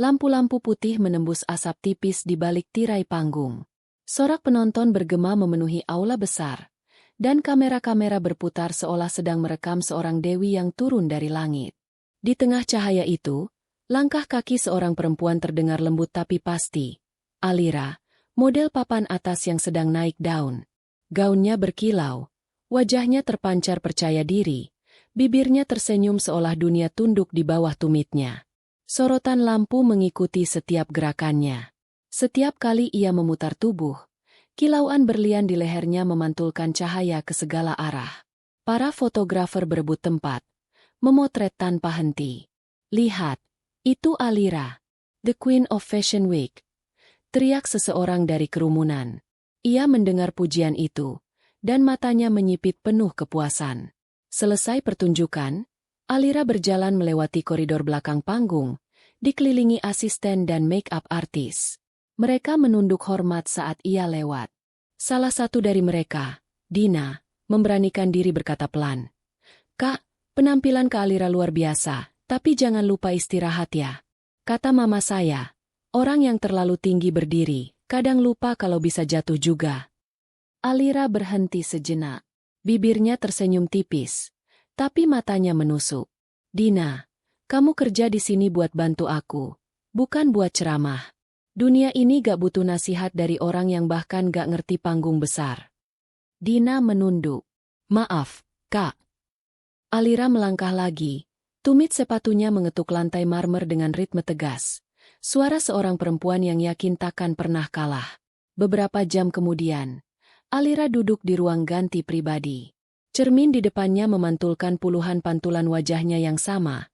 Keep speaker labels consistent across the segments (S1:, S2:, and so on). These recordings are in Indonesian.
S1: Lampu-lampu putih menembus asap tipis di balik tirai panggung. Sorak penonton bergema memenuhi aula besar, dan kamera-kamera berputar seolah sedang merekam seorang dewi yang turun dari langit. Di tengah cahaya itu, langkah kaki seorang perempuan terdengar lembut tapi pasti. Alira, model papan atas yang sedang naik daun. Gaunnya berkilau, wajahnya terpancar percaya diri, bibirnya tersenyum seolah dunia tunduk di bawah tumitnya. Sorotan lampu mengikuti setiap gerakannya. Setiap kali ia memutar tubuh, kilauan berlian di lehernya memantulkan cahaya ke segala arah. Para fotografer berebut tempat, memotret tanpa henti. "Lihat, itu Alira, the Queen of Fashion Week," teriak seseorang dari kerumunan. Ia mendengar pujian itu, dan matanya menyipit penuh kepuasan. Selesai pertunjukan, Alira berjalan melewati koridor belakang panggung, dikelilingi asisten dan make-up artis. Mereka menunduk hormat saat ia lewat. Salah satu dari mereka, Dina, memberanikan diri berkata pelan, "Kak, penampilan Kak Alira luar biasa, tapi jangan lupa istirahat ya. Kata mama saya, orang yang terlalu tinggi berdiri, kadang lupa kalau bisa jatuh juga." Alira berhenti sejenak. Bibirnya tersenyum tipis, tapi matanya menusuk. "Dina, kamu kerja di sini buat bantu aku, bukan buat ceramah. Dunia ini gak butuh nasihat dari orang yang bahkan gak ngerti panggung besar." Dina menunduk. "Maaf, Kak." Alira melangkah lagi. Tumit sepatunya mengetuk lantai marmer dengan ritme tegas. Suara seorang perempuan yang yakin takkan pernah kalah. Beberapa jam kemudian, Alira duduk di ruang ganti pribadi. Cermin di depannya memantulkan puluhan pantulan wajahnya yang sama.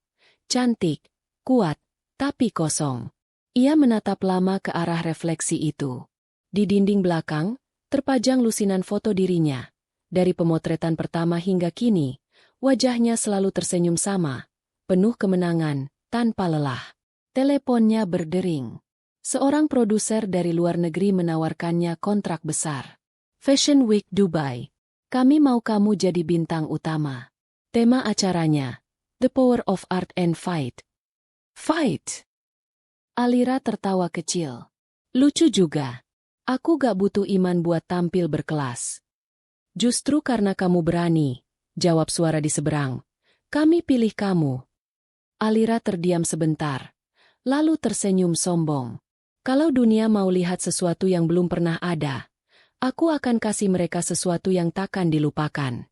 S1: Cantik, kuat, tapi kosong. Ia menatap lama ke arah refleksi itu. Di dinding belakang, terpajang lusinan foto dirinya. Dari pemotretan pertama hingga kini, wajahnya selalu tersenyum sama, penuh kemenangan, tanpa lelah. Teleponnya berdering. Seorang produser dari luar negeri menawarkannya kontrak besar. "Fashion Week Dubai. Kami mau kamu jadi bintang utama. Tema acaranya, The Power of Art and Fight." "Fight?" Alira tertawa kecil. "Lucu juga. Aku gak butuh iman buat tampil berkelas." "Justru karena kamu berani," jawab suara di seberang. "Kami pilih kamu." Alira terdiam sebentar, lalu tersenyum sombong. "Kalau dunia mau lihat sesuatu yang belum pernah ada, aku akan kasih mereka sesuatu yang takkan dilupakan."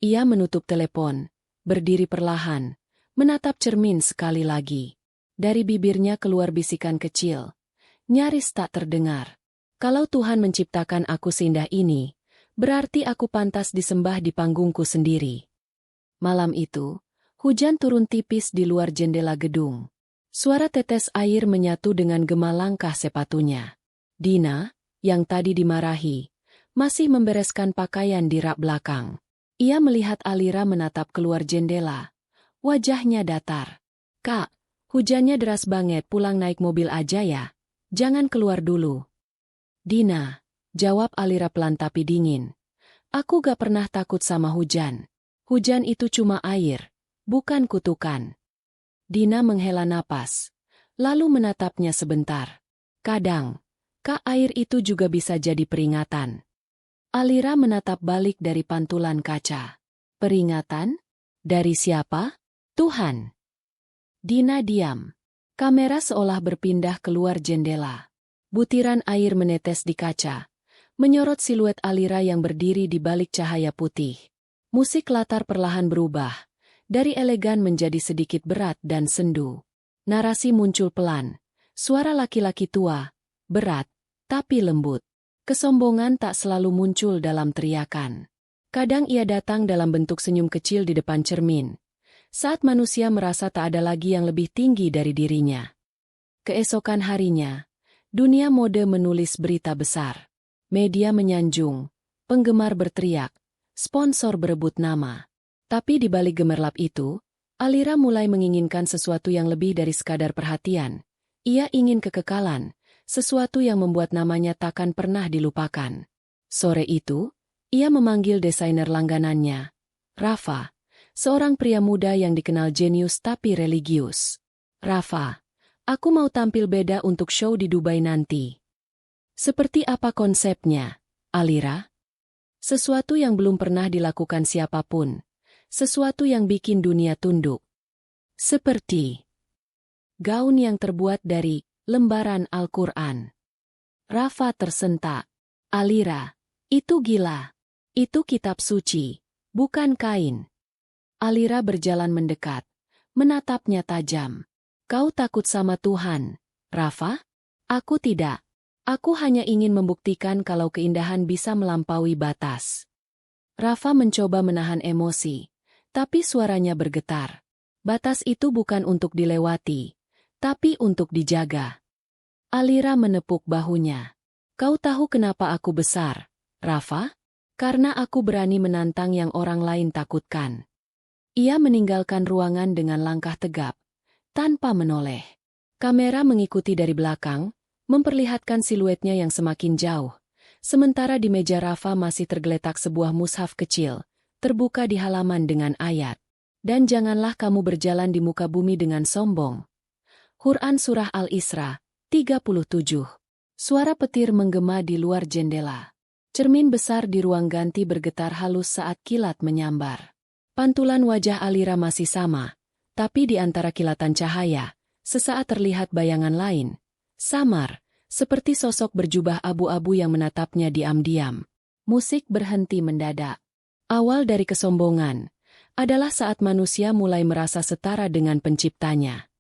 S1: Ia menutup telepon, berdiri perlahan, menatap cermin sekali lagi. Dari bibirnya keluar bisikan kecil, nyaris tak terdengar. "Kalau Tuhan menciptakan aku seindah ini, berarti aku pantas disembah di panggungku sendiri." Malam itu, hujan turun tipis di luar jendela gedung. Suara tetes air menyatu dengan gema langkah sepatunya. Dina, yang tadi dimarahi, masih membereskan pakaian di rak belakang. Ia melihat Alira menatap keluar jendela. Wajahnya datar. "Kak, hujannya deras banget, pulang naik mobil aja ya. Jangan keluar dulu." "Dina," jawab Alira pelan tapi dingin. "Aku gak pernah takut sama hujan. Hujan itu cuma air, bukan kutukan." Dina menghela napas, lalu menatapnya sebentar. "Kadang, Kak, air itu juga bisa jadi peringatan." Alira menatap balik dari pantulan kaca. "Peringatan? Dari siapa?" "Tuhan." Dina diam. Kamera seolah berpindah keluar jendela. Butiran air menetes di kaca, menyorot siluet Alira yang berdiri di balik cahaya putih. Musik latar perlahan berubah, dari elegan menjadi sedikit berat dan sendu. Narasi muncul pelan, suara laki-laki tua, berat, tapi lembut. Kesombongan tak selalu muncul dalam teriakan. Kadang ia datang dalam bentuk senyum kecil di depan cermin, saat manusia merasa tak ada lagi yang lebih tinggi dari dirinya. Keesokan harinya, dunia mode menulis berita besar. Media menyanjung, penggemar berteriak, sponsor berebut nama. Tapi di balik gemerlap itu, Alira mulai menginginkan sesuatu yang lebih dari sekadar perhatian. Ia ingin kekekalan, sesuatu yang membuat namanya takkan pernah dilupakan. Sore itu, ia memanggil desainer langganannya, Rafa, seorang pria muda yang dikenal jenius tapi religius. "Rafa, Aku mau tampil beda untuk show di Dubai nanti. Seperti apa konsepnya, Alira? Sesuatu yang belum pernah dilakukan siapapun. Sesuatu yang bikin dunia tunduk. Seperti gaun yang terbuat dari lembaran Al-Quran. Rafa tersentak. Alira, itu gila. Itu kitab suci, bukan kain. Alira berjalan mendekat, menatapnya tajam. Kau takut sama Tuhan, Rafa? Aku tidak. Aku hanya ingin membuktikan kalau keindahan bisa melampaui batas. Rafa mencoba menahan emosi, tapi suaranya bergetar. Batas itu bukan untuk dilewati, tapi untuk dijaga. Alira menepuk bahunya. Kau tahu kenapa aku besar, Rafa? Karena aku berani menantang yang orang lain takutkan. Ia meninggalkan ruangan dengan langkah tegap, tanpa menoleh. Kamera mengikuti dari belakang, memperlihatkan siluetnya yang semakin jauh. Sementara di meja Rafa masih tergeletak sebuah mushaf kecil, terbuka di halaman dengan ayat. Dan janganlah kamu berjalan di muka bumi dengan sombong. Quran Surah Al-Isra, 37. Suara petir menggema di luar jendela. Cermin besar di ruang ganti bergetar halus saat kilat menyambar. Pantulan wajah Alira masih sama, tapi di antara kilatan cahaya, sesaat terlihat bayangan lain. Samar, seperti sosok berjubah abu-abu yang menatapnya diam-diam. Musik berhenti mendadak. Awal dari kesombongan adalah saat manusia mulai merasa setara dengan penciptanya.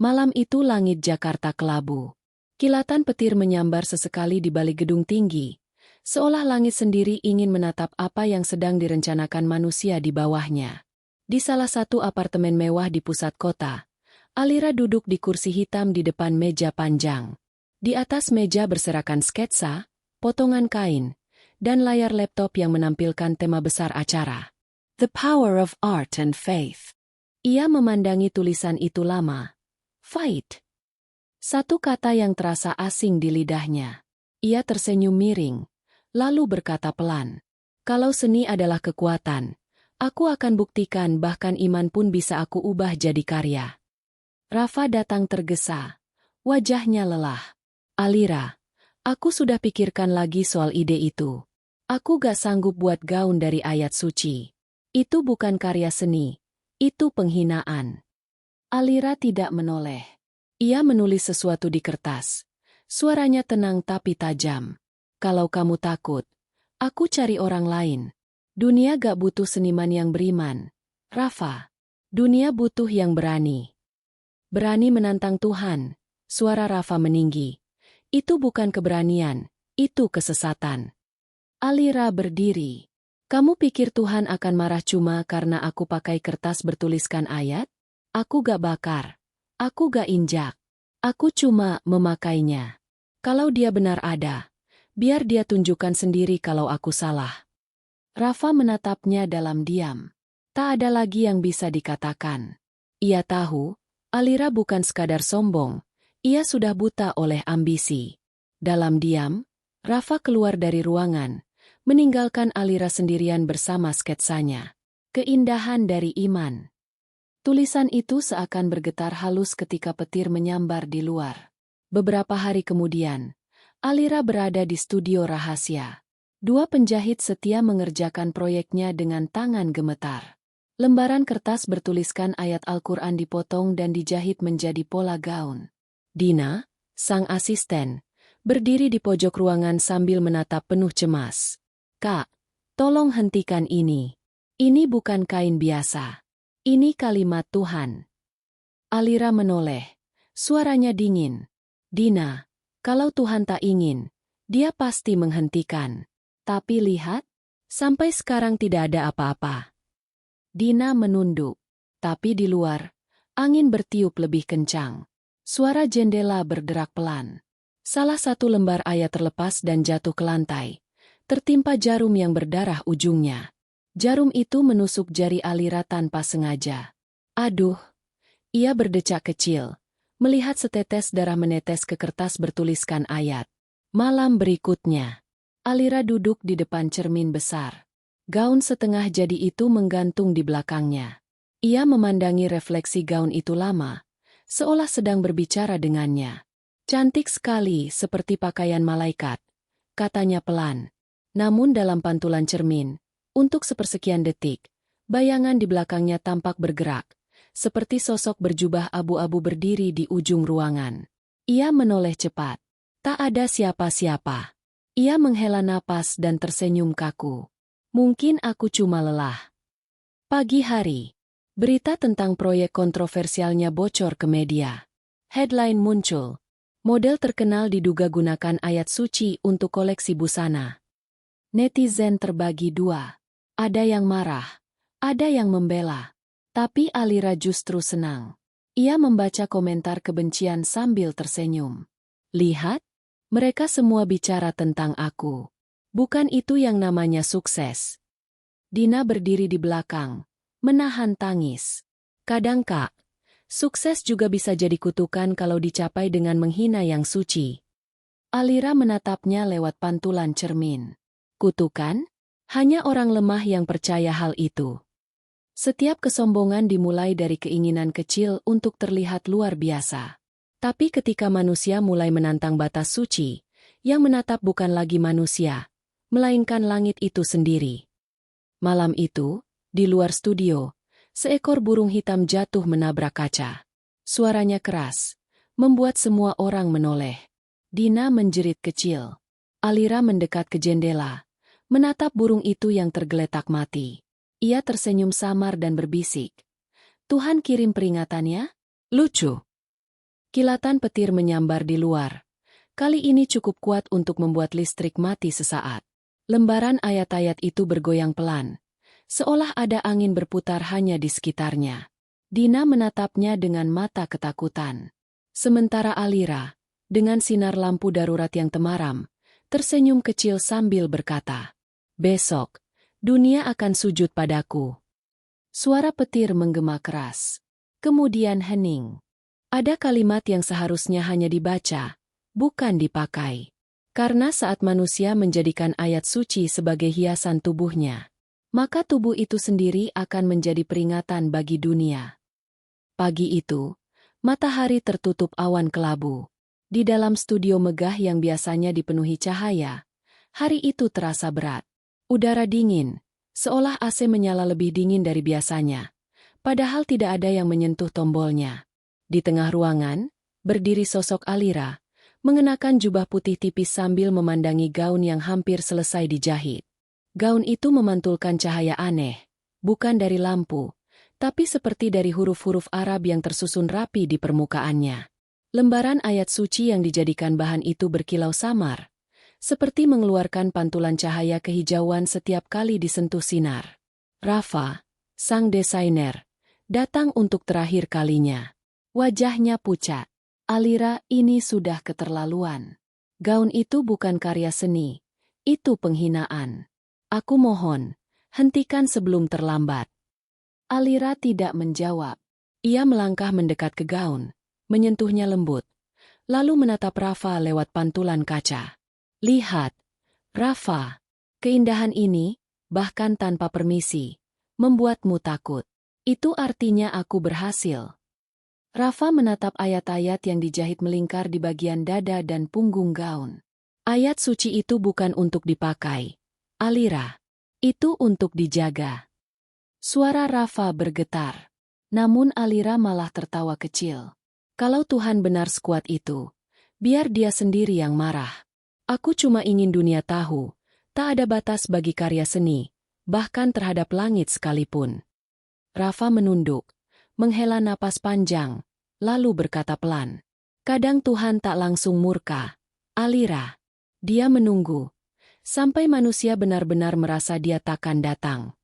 S1: Malam itu langit Jakarta kelabu. Kilatan petir menyambar sesekali di balik gedung tinggi, seolah langit sendiri ingin menatap apa yang sedang direncanakan manusia di bawahnya. Di salah satu apartemen mewah di pusat kota, Alira duduk di kursi hitam di depan meja panjang. Di atas meja berserakan sketsa, potongan kain, dan layar laptop yang menampilkan tema besar acara. The Power of Art and Faith. Ia memandangi tulisan itu lama. Fight. Satu kata yang terasa asing di lidahnya. Ia tersenyum miring, lalu berkata pelan. Kalau seni adalah kekuatan, aku akan buktikan bahkan iman pun bisa aku ubah jadi karya. Rafa datang tergesa. Wajahnya lelah. Alira, aku sudah pikirkan lagi soal ide itu. Aku gak sanggup buat gaun dari ayat suci. Itu bukan karya seni. Itu penghinaan. Alira tidak menoleh. Ia menulis sesuatu di kertas. Suaranya tenang tapi tajam. Kalau kamu takut, aku cari orang lain. Dunia gak butuh seniman yang beriman. Rafa, dunia butuh yang berani. Berani menantang Tuhan. Suara Rafa meninggi. Itu bukan keberanian, itu kesesatan. Alira berdiri. Kamu pikir Tuhan akan marah cuma karena aku pakai kertas bertuliskan ayat? Aku gak bakar. Aku gak injak. Aku cuma memakainya. Kalau dia benar ada, biar dia tunjukkan sendiri kalau aku salah. Rafa menatapnya dalam diam. Tak ada lagi yang bisa dikatakan. Ia tahu, Alira bukan sekadar sombong, ia sudah buta oleh ambisi. Dalam diam, Rafa keluar dari ruangan, meninggalkan Alira sendirian bersama sketsanya. Keindahan dari iman. Tulisan itu seakan bergetar halus ketika petir menyambar di luar. Beberapa hari kemudian, Alira berada di studio rahasia. Dua penjahit setia mengerjakan proyeknya dengan tangan gemetar. Lembaran kertas bertuliskan ayat Al-Quran dipotong dan dijahit menjadi pola gaun. Dina, sang asisten, berdiri di pojok ruangan sambil menatap penuh cemas. Kak, tolong hentikan ini. Ini bukan kain biasa. Ini kalimat Tuhan. Alira menoleh. Suaranya dingin. Dina, kalau Tuhan tak ingin, dia pasti menghentikan. Tapi lihat, sampai sekarang tidak ada apa-apa. Dina menunduk. Tapi di luar, angin bertiup lebih kencang. Suara jendela berderak pelan. Salah satu lembar ayat terlepas dan jatuh ke lantai. Tertimpa jarum yang berdarah ujungnya. Jarum itu menusuk jari Alira tanpa sengaja. Aduh! Ia berdecak kecil, melihat setetes darah menetes ke kertas bertuliskan ayat. Malam berikutnya, Alira duduk di depan cermin besar. Gaun setengah jadi itu menggantung di belakangnya. Ia memandangi refleksi gaun itu lama, seolah sedang berbicara dengannya. Cantik sekali, seperti pakaian malaikat, katanya pelan. Namun dalam pantulan cermin, untuk sepersekian detik, bayangan di belakangnya tampak bergerak, seperti sosok berjubah abu-abu berdiri di ujung ruangan. Ia menoleh cepat. Tak ada siapa-siapa. Ia menghela napas dan tersenyum kaku. Mungkin aku cuma lelah. Pagi hari, berita tentang proyek kontroversialnya bocor ke media. Headline muncul. Model terkenal diduga gunakan ayat suci untuk koleksi busana. Netizen terbagi dua. Ada yang marah, ada yang membela. Tapi Alira justru senang. Ia membaca komentar kebencian sambil tersenyum. Lihat, mereka semua bicara tentang aku. Bukan itu yang namanya sukses. Dina berdiri di belakang, menahan tangis. Kadang Kak, sukses juga bisa jadi kutukan kalau dicapai dengan menghina yang suci. Alira menatapnya lewat pantulan cermin. Kutukan? Hanya orang lemah yang percaya hal itu. Setiap kesombongan dimulai dari keinginan kecil untuk terlihat luar biasa. Tapi ketika manusia mulai menantang batas suci, yang menatap bukan lagi manusia, melainkan langit itu sendiri. Malam itu, di luar studio, seekor burung hitam jatuh menabrak kaca. Suaranya keras, membuat semua orang menoleh. Dina menjerit kecil. Alira mendekat ke jendela, menatap burung itu yang tergeletak mati. Ia tersenyum samar dan berbisik. Tuhan kirim peringatannya? Lucu. Kilatan petir menyambar di luar. Kali ini cukup kuat untuk membuat listrik mati sesaat. Lembaran ayat-ayat itu bergoyang pelan, seolah ada angin berputar hanya di sekitarnya. Dina menatapnya dengan mata ketakutan. Sementara Alira, dengan sinar lampu darurat yang temaram, tersenyum kecil sambil berkata, "Besok, dunia akan sujud padaku." Suara petir menggema keras. Kemudian hening. Ada kalimat yang seharusnya hanya dibaca, bukan dipakai. Karena saat manusia menjadikan ayat suci sebagai hiasan tubuhnya, maka tubuh itu sendiri akan menjadi peringatan bagi dunia. Pagi itu, matahari tertutup awan kelabu. Di dalam studio megah yang biasanya dipenuhi cahaya, hari itu terasa berat. Udara dingin, seolah AC menyala lebih dingin dari biasanya, padahal tidak ada yang menyentuh tombolnya. Di tengah ruangan, berdiri sosok Alira, mengenakan jubah putih tipis sambil memandangi gaun yang hampir selesai dijahit. Gaun itu memantulkan cahaya aneh, bukan dari lampu, tapi seperti dari huruf-huruf Arab yang tersusun rapi di permukaannya. Lembaran ayat suci yang dijadikan bahan itu berkilau samar, seperti mengeluarkan pantulan cahaya kehijauan setiap kali disentuh sinar. Rafa, sang desainer, datang untuk terakhir kalinya. Wajahnya pucat. Alira, ini sudah keterlaluan. Gaun itu bukan karya seni. Itu penghinaan. Aku mohon, hentikan sebelum terlambat. Alira tidak menjawab. Ia melangkah mendekat ke gaun, menyentuhnya lembut, lalu menatap Rafa lewat pantulan kaca. Lihat, Rafa, keindahan ini, bahkan tanpa permisi, membuatmu takut. Itu artinya aku berhasil. Rafa menatap ayat-ayat yang dijahit melingkar di bagian dada dan punggung gaun. Ayat suci itu bukan untuk dipakai, Alira. Itu untuk dijaga. Suara Rafa bergetar. Namun Alira malah tertawa kecil. Kalau Tuhan benar sekuat itu, biar dia sendiri yang marah. Aku cuma ingin dunia tahu, tak ada batas bagi karya seni, bahkan terhadap langit sekalipun. Rafa menunduk, menghela napas panjang, lalu berkata pelan. Kadang Tuhan tak langsung murka, Alira. Dia menunggu, sampai manusia benar-benar merasa dia takkan datang.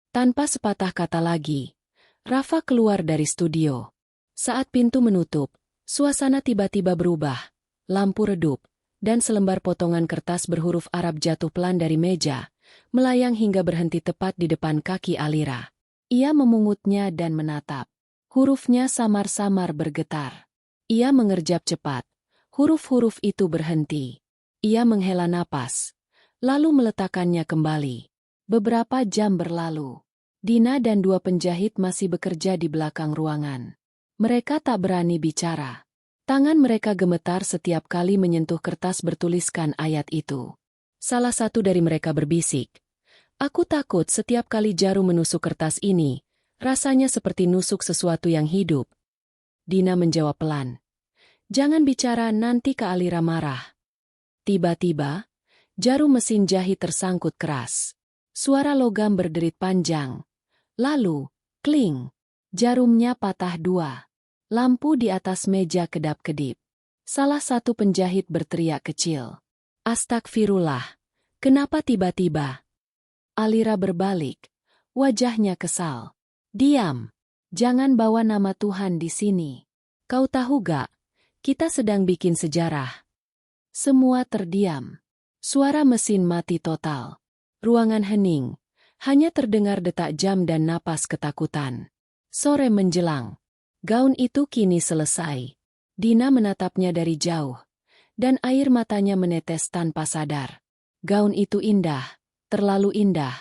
S1: Tanpa sepatah kata lagi, Rafa keluar dari studio. Saat pintu menutup, suasana tiba-tiba berubah, lampu redup, dan selembar potongan kertas berhuruf Arab jatuh pelan dari meja, melayang hingga berhenti tepat di depan kaki Alira. Ia memungutnya dan menatap. Hurufnya samar-samar bergetar. Ia mengerjap cepat. Huruf-huruf itu berhenti. Ia menghela napas, lalu meletakkannya kembali. Beberapa jam berlalu. Dina dan dua penjahit masih bekerja di belakang ruangan. Mereka tak berani bicara. Tangan mereka gemetar setiap kali menyentuh kertas bertuliskan ayat itu. Salah satu dari mereka berbisik, "Aku takut setiap kali jarum menusuk kertas ini, rasanya seperti nusuk sesuatu yang hidup." Dina menjawab pelan, "Jangan bicara, nanti Kak Alira marah." Tiba-tiba, jarum mesin jahit tersangkut keras. Suara logam berderit panjang. Lalu, kling, jarumnya patah dua. Lampu di atas meja kedap-kedip. Salah satu penjahit berteriak kecil, "Astagfirullah, kenapa tiba-tiba?" Alira berbalik, wajahnya kesal. "Diam, jangan bawa nama Tuhan di sini. Kau tahu gak, kita sedang bikin sejarah." Semua terdiam. Suara mesin mati total. Ruangan hening, hanya terdengar detak jam dan napas ketakutan. Sore menjelang. Gaun itu kini selesai. Dina menatapnya dari jauh, dan air matanya menetes tanpa sadar. Gaun itu indah, terlalu indah,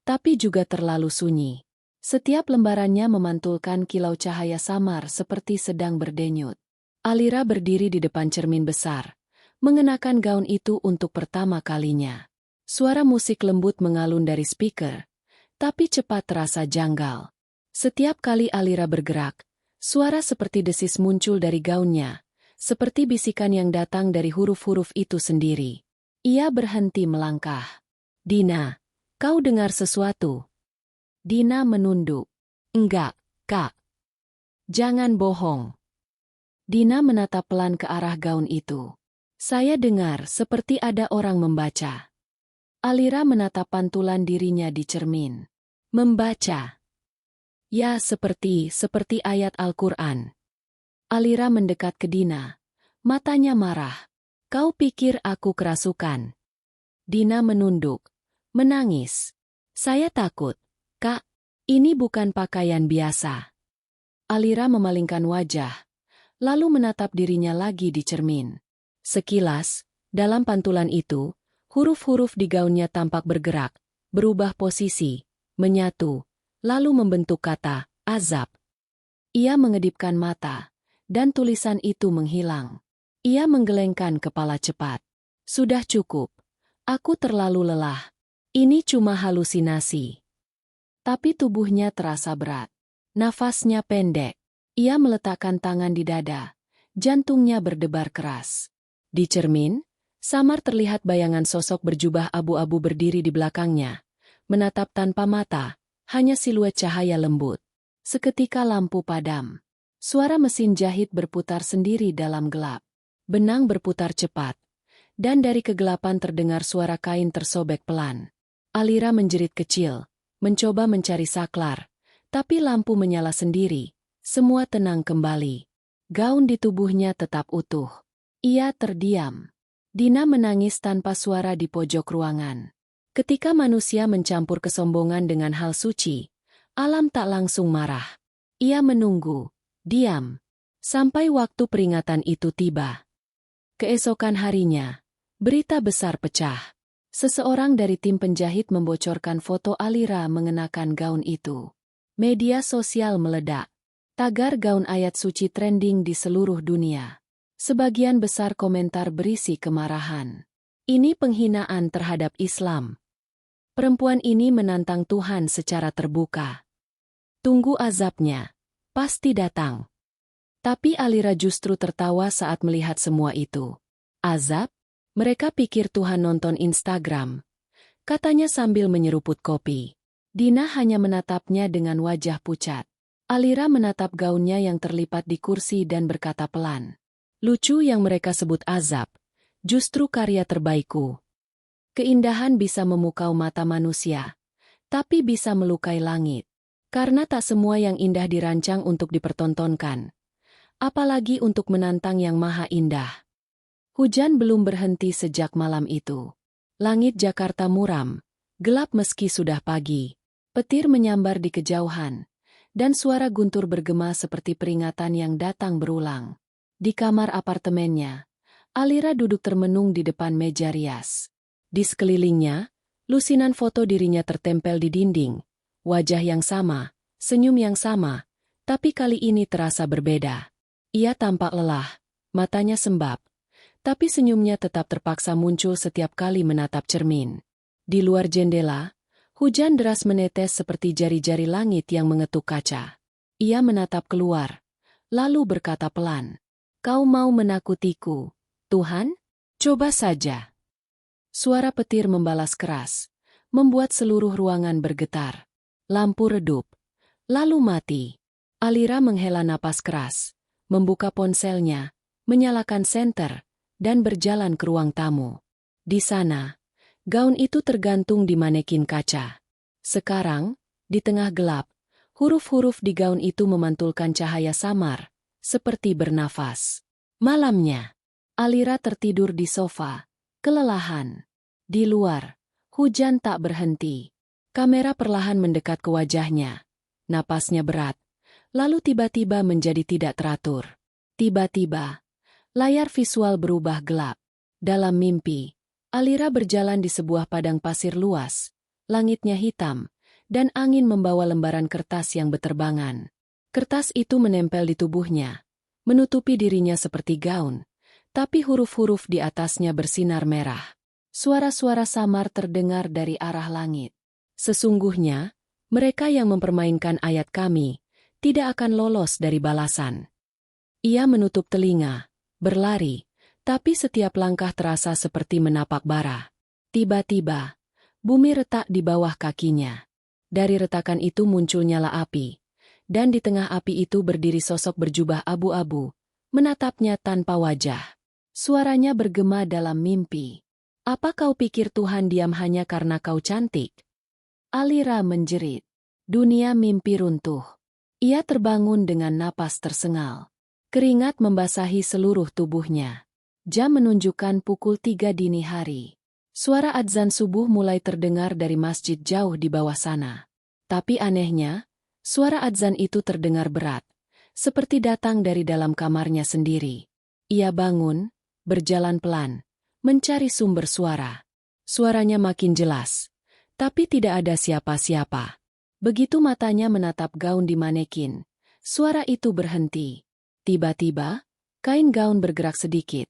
S1: tapi juga terlalu sunyi. Setiap lembarannya memantulkan kilau cahaya samar seperti sedang berdenyut. Alira berdiri di depan cermin besar, mengenakan gaun itu untuk pertama kalinya. Suara musik lembut mengalun dari speaker, tapi cepat terasa janggal. Setiap kali Alira bergerak, suara seperti desis muncul dari gaunnya, seperti bisikan yang datang dari huruf-huruf itu sendiri. Ia berhenti melangkah. "Dina, kau dengar sesuatu?" Dina menunduk. "Enggak, Kak." "Jangan bohong." Dina menatap pelan ke arah gaun itu. "Saya dengar seperti ada orang membaca." Alira menatap pantulan dirinya di cermin. "Membaca?" "Ya, seperti ayat Al-Quran." Alira mendekat ke Dina. Matanya marah. "Kau pikir aku kerasukan?" Dina menunduk, menangis. "Saya takut, Kak. Ini bukan pakaian biasa." Alira memalingkan wajah, lalu menatap dirinya lagi di cermin. Sekilas, dalam pantulan itu, huruf-huruf di gaunnya tampak bergerak, berubah posisi, menyatu, lalu membentuk kata, "azab." Ia mengedipkan mata, dan tulisan itu menghilang. Ia menggelengkan kepala cepat. "Sudah cukup. Aku terlalu lelah. Ini cuma halusinasi." Tapi tubuhnya terasa berat. Nafasnya pendek. Ia meletakkan tangan di dada. Jantungnya berdebar keras. Di cermin, samar terlihat bayangan sosok berjubah abu-abu berdiri di belakangnya. Menatap tanpa mata. Hanya siluet cahaya lembut. Seketika lampu padam. Suara mesin jahit berputar sendiri dalam gelap. Benang berputar cepat. Dan dari kegelapan terdengar suara kain tersobek pelan. Alira menjerit kecil, mencoba mencari saklar. Tapi lampu menyala sendiri. Semua tenang kembali. Gaun di tubuhnya tetap utuh. Ia terdiam. Dina menangis tanpa suara di pojok ruangan. Ketika manusia mencampur kesombongan dengan hal suci, alam tak langsung marah. Ia menunggu, diam, sampai waktu peringatan itu tiba. Keesokan harinya, berita besar pecah. Seseorang dari tim penjahit membocorkan foto Alira mengenakan gaun itu. Media sosial meledak. Tagar gaun ayat suci trending di seluruh dunia. Sebagian besar komentar berisi kemarahan. "Ini penghinaan terhadap Islam. Perempuan ini menantang Tuhan secara terbuka. Tunggu azabnya. Pasti datang." Tapi Alira justru tertawa saat melihat semua itu. "Azab? Mereka pikir Tuhan nonton Instagram," katanya sambil menyeruput kopi. Dina hanya menatapnya dengan wajah pucat. Alira menatap gaunnya yang terlipat di kursi dan berkata pelan, "Lucu yang mereka sebut azab. Justru karya terbaikku." Keindahan bisa memukau mata manusia, tapi bisa melukai langit. Karena tak semua yang indah dirancang untuk dipertontonkan. Apalagi untuk menantang yang maha indah. Hujan belum berhenti sejak malam itu. Langit Jakarta muram, gelap meski sudah pagi. Petir menyambar di kejauhan, dan suara guntur bergema seperti peringatan yang datang berulang. Di kamar apartemennya, Alira duduk termenung di depan meja rias. Di sekelilingnya, lusinan foto dirinya tertempel di dinding. Wajah yang sama, senyum yang sama, Tapi kali ini terasa berbeda. Ia tampak lelah, matanya sembab. Tapi senyumnya tetap terpaksa muncul setiap kali menatap cermin. Di luar jendela, hujan deras menetes seperti jari-jari langit yang mengetuk kaca. Ia menatap keluar, lalu berkata pelan, "Kau mau menakutiku, Tuhan? Coba saja." Suara petir membalas keras, membuat seluruh ruangan bergetar. Lampu redup, lalu mati. Alira menghela napas keras, membuka ponselnya, menyalakan senter, dan berjalan ke ruang tamu. Di sana, gaun itu tergantung di manekin kaca. Sekarang, di tengah gelap, huruf-huruf di gaun itu memantulkan cahaya samar, seperti bernafas. Malamnya, Alira tertidur di sofa, kelelahan. Di luar, hujan tak berhenti. Kamera perlahan mendekat ke wajahnya. Napasnya berat, lalu tiba-tiba menjadi tidak teratur. Tiba-tiba, layar visual berubah gelap. Dalam mimpi, Alira berjalan di sebuah padang pasir luas. Langitnya hitam, dan angin membawa lembaran kertas yang berterbangan. Kertas itu menempel di tubuhnya, menutupi dirinya seperti gaun, tapi huruf-huruf di atasnya bersinar merah. Suara-suara samar terdengar dari arah langit. Sesungguhnya, mereka yang mempermainkan ayat kami tidak akan lolos dari balasan. Ia menutup telinga, berlari, tapi setiap langkah terasa seperti menapak bara. Tiba-tiba, bumi retak di bawah kakinya. Dari retakan itu muncul nyala api, dan di tengah api itu berdiri sosok berjubah abu-abu, menatapnya tanpa wajah. Suaranya bergema dalam mimpi. "Apa kau pikir Tuhan diam hanya karena kau cantik?" Alira menjerit. Dunia mimpi runtuh. Ia terbangun dengan napas tersengal. Keringat membasahi seluruh tubuhnya. Jam menunjukkan pukul 3 dini hari. Suara adzan subuh mulai terdengar dari masjid jauh di bawah sana. Tapi anehnya, suara adzan itu terdengar berat, seperti datang dari dalam kamarnya sendiri. Ia bangun, berjalan pelan, mencari sumber suara. Suaranya makin jelas, tapi tidak ada siapa-siapa. Begitu matanya menatap gaun di manekin, suara itu berhenti. Tiba-tiba, kain gaun bergerak sedikit,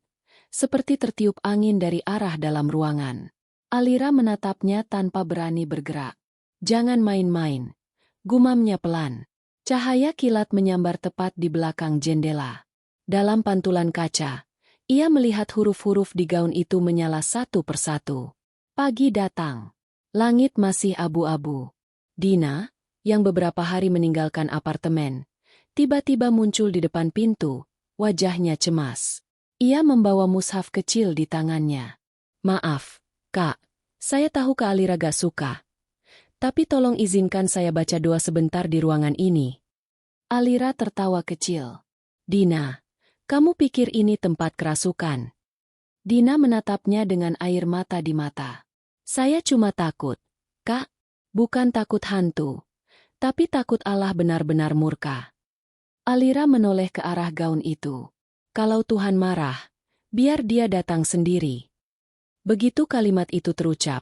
S1: seperti tertiup angin dari arah dalam ruangan. Alira menatapnya tanpa berani bergerak. "Jangan main-main," gumamnya pelan. Cahaya kilat menyambar tepat di belakang jendela. Dalam pantulan kaca, ia melihat huruf-huruf di gaun itu menyala satu persatu. Pagi datang. Langit masih abu-abu. Dina, yang beberapa hari meninggalkan apartemen, tiba-tiba muncul di depan pintu, wajahnya cemas. Ia membawa mushaf kecil di tangannya. "Maaf, Kak, saya tahu Kak Alira gak suka. Tapi tolong izinkan saya baca doa sebentar di ruangan ini." Alira tertawa kecil. "Dina, kamu pikir ini tempat kerasukan?" Dina menatapnya dengan air mata di mata. "Saya cuma takut, Kak. Bukan takut hantu, tapi takut Allah benar-benar murka." Alira menoleh ke arah gaun itu. "Kalau Tuhan marah, biar dia datang sendiri." Begitu kalimat itu terucap,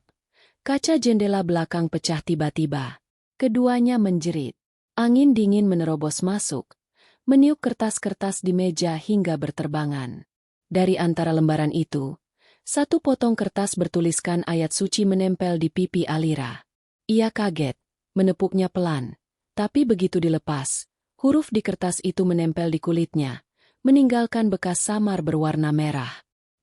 S1: kaca jendela belakang pecah tiba-tiba. Keduanya menjerit. Angin dingin menerobos masuk, meniup kertas-kertas di meja hingga berterbangan. Dari antara lembaran itu, satu potong kertas bertuliskan ayat suci menempel di pipi Alira. Ia kaget, menepuknya pelan, tapi begitu dilepas, huruf di kertas itu menempel di kulitnya, meninggalkan bekas samar berwarna merah.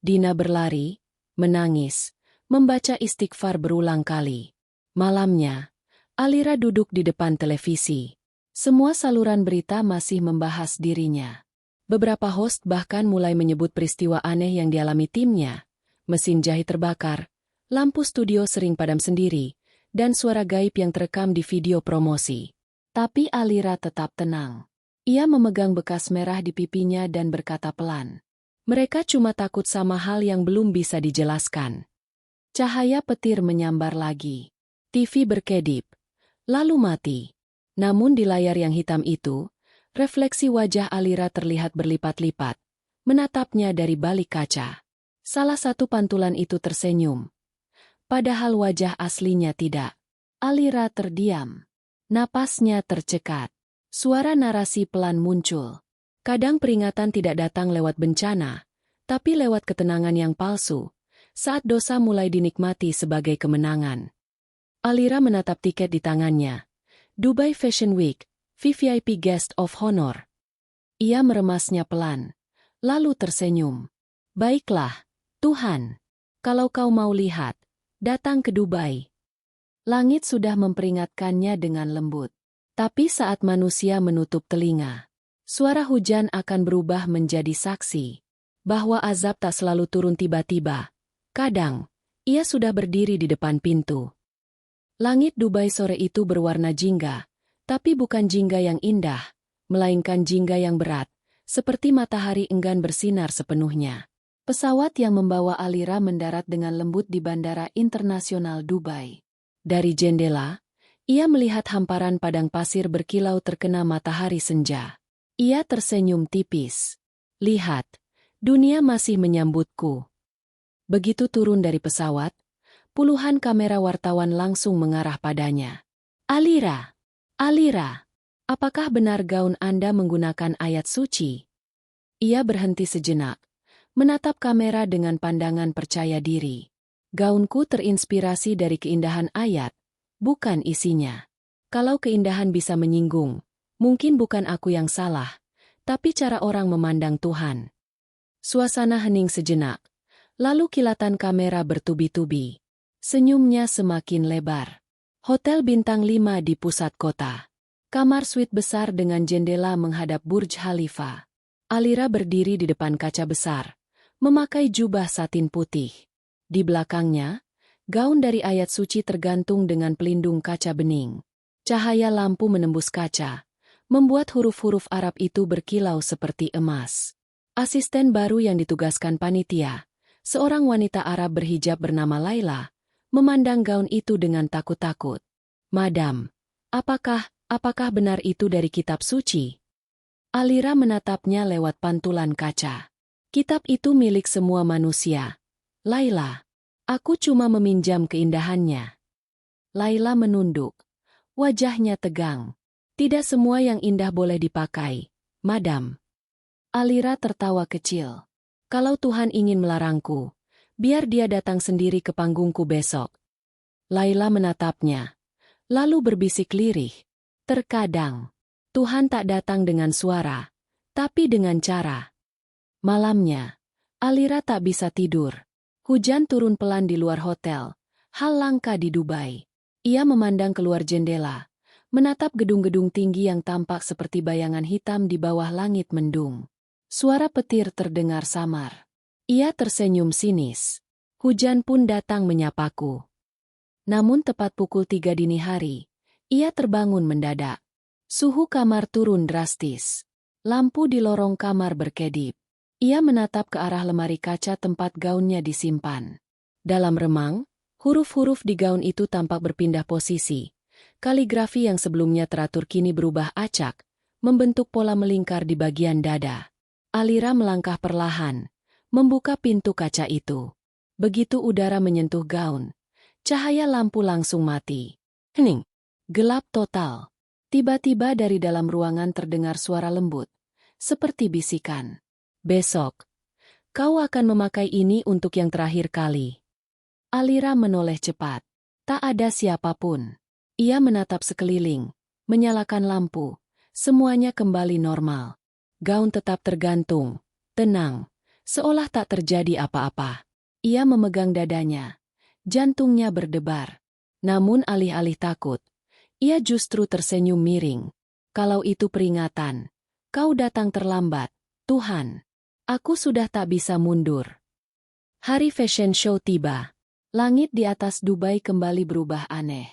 S1: Dina berlari, menangis, membaca istighfar berulang kali. Malamnya, Alira duduk di depan televisi. Semua saluran berita masih membahas dirinya. Beberapa host bahkan mulai menyebut peristiwa aneh yang dialami timnya. Mesin jahit terbakar, lampu studio sering padam sendiri, dan suara gaib yang terekam di video promosi. Tapi Alira tetap tenang. Ia memegang bekas merah di pipinya dan berkata pelan, "Mereka cuma takut sama hal yang belum bisa dijelaskan." Cahaya petir menyambar lagi. TV berkedip, lalu mati. Namun di layar yang hitam itu, refleksi wajah Alira terlihat berlipat-lipat, menatapnya dari balik kaca. Salah satu pantulan itu tersenyum. Padahal wajah aslinya tidak. Alira terdiam. Napasnya tercekat. Suara narasi pelan muncul. Kadang peringatan tidak datang lewat bencana, tapi lewat ketenangan yang palsu, saat dosa mulai dinikmati sebagai kemenangan. Alira menatap tiket di tangannya. Dubai Fashion Week, VVIP Guest of Honor. Ia meremasnya pelan, lalu tersenyum. Baiklah, Tuhan. Kalau kau mau lihat, datang ke Dubai. Langit sudah memperingatkannya dengan lembut. Tapi saat manusia menutup telinga, suara hujan akan berubah menjadi saksi bahwa azab tak selalu turun tiba-tiba. Kadang, ia sudah berdiri di depan pintu. Langit Dubai sore itu berwarna jingga, tapi bukan jingga yang indah, melainkan jingga yang berat, seperti matahari enggan bersinar sepenuhnya. Pesawat yang membawa Alira mendarat dengan lembut di Bandara Internasional Dubai. Dari jendela, ia melihat hamparan padang pasir berkilau terkena matahari senja. Ia tersenyum tipis. Lihat, dunia masih menyambutku. Begitu turun dari pesawat, puluhan kamera wartawan langsung mengarah padanya. Alira, Alira, apakah benar gaun Anda menggunakan ayat suci? Ia berhenti sejenak, menatap kamera dengan pandangan percaya diri. Gaunku terinspirasi dari keindahan ayat, bukan isinya. Kalau keindahan bisa menyinggung, mungkin bukan aku yang salah, tapi cara orang memandang Tuhan. Suasana hening sejenak, lalu kilatan kamera bertubi-tubi. Senyumnya semakin lebar. Hotel bintang 5 di pusat kota. Kamar suite besar dengan jendela menghadap Burj Khalifa. Alira berdiri di depan kaca besar, memakai jubah satin putih. Di belakangnya, gaun dari ayat suci tergantung dengan pelindung kaca bening. Cahaya lampu menembus kaca, membuat huruf-huruf Arab itu berkilau seperti emas. Asisten baru yang ditugaskan panitia, seorang wanita Arab berhijab bernama Laila, memandang gaun itu dengan takut-takut. Madam, apakah benar itu dari kitab suci? Alira menatapnya lewat pantulan kaca. Kitab itu milik semua manusia. Laila. Aku cuma meminjam keindahannya. Laila menunduk. Wajahnya tegang. Tidak semua yang indah boleh dipakai, Madam. Alira tertawa kecil. Kalau Tuhan ingin melarangku, biar dia datang sendiri ke panggungku besok. Laila menatapnya, lalu berbisik lirih. Terkadang, Tuhan tak datang dengan suara, tapi dengan cara. Malamnya, Alira tak bisa tidur. Hujan turun pelan di luar hotel, hal langka di Dubai. Ia memandang keluar jendela, menatap gedung-gedung tinggi yang tampak seperti bayangan hitam di bawah langit mendung. Suara petir terdengar samar. Ia tersenyum sinis. Hujan pun datang menyapaku. Namun tepat pukul 3 dini hari, ia terbangun mendadak. Suhu kamar turun drastis. Lampu di lorong kamar berkedip. Ia menatap ke arah lemari kaca tempat gaunnya disimpan. Dalam remang, huruf-huruf di gaun itu tampak berpindah posisi. Kaligrafi yang sebelumnya teratur kini berubah acak, membentuk pola melingkar di bagian dada. Alira melangkah perlahan, membuka pintu kaca itu. Begitu udara menyentuh gaun, cahaya lampu langsung mati. Hening. Gelap total. Tiba-tiba dari dalam ruangan terdengar suara lembut, seperti bisikan. Besok, kau akan memakai ini untuk yang terakhir kali. Alira menoleh cepat. Tak ada siapapun. Ia menatap sekeliling, menyalakan lampu. Semuanya kembali normal. Gaun tetap tergantung, tenang, seolah tak terjadi apa-apa. Ia memegang dadanya. Jantungnya berdebar. Namun alih-alih takut, ia justru tersenyum miring. Kalau itu peringatan, kau datang terlambat, Tuhan. Aku sudah tak bisa mundur. Hari fashion show tiba. Langit di atas Dubai kembali berubah aneh.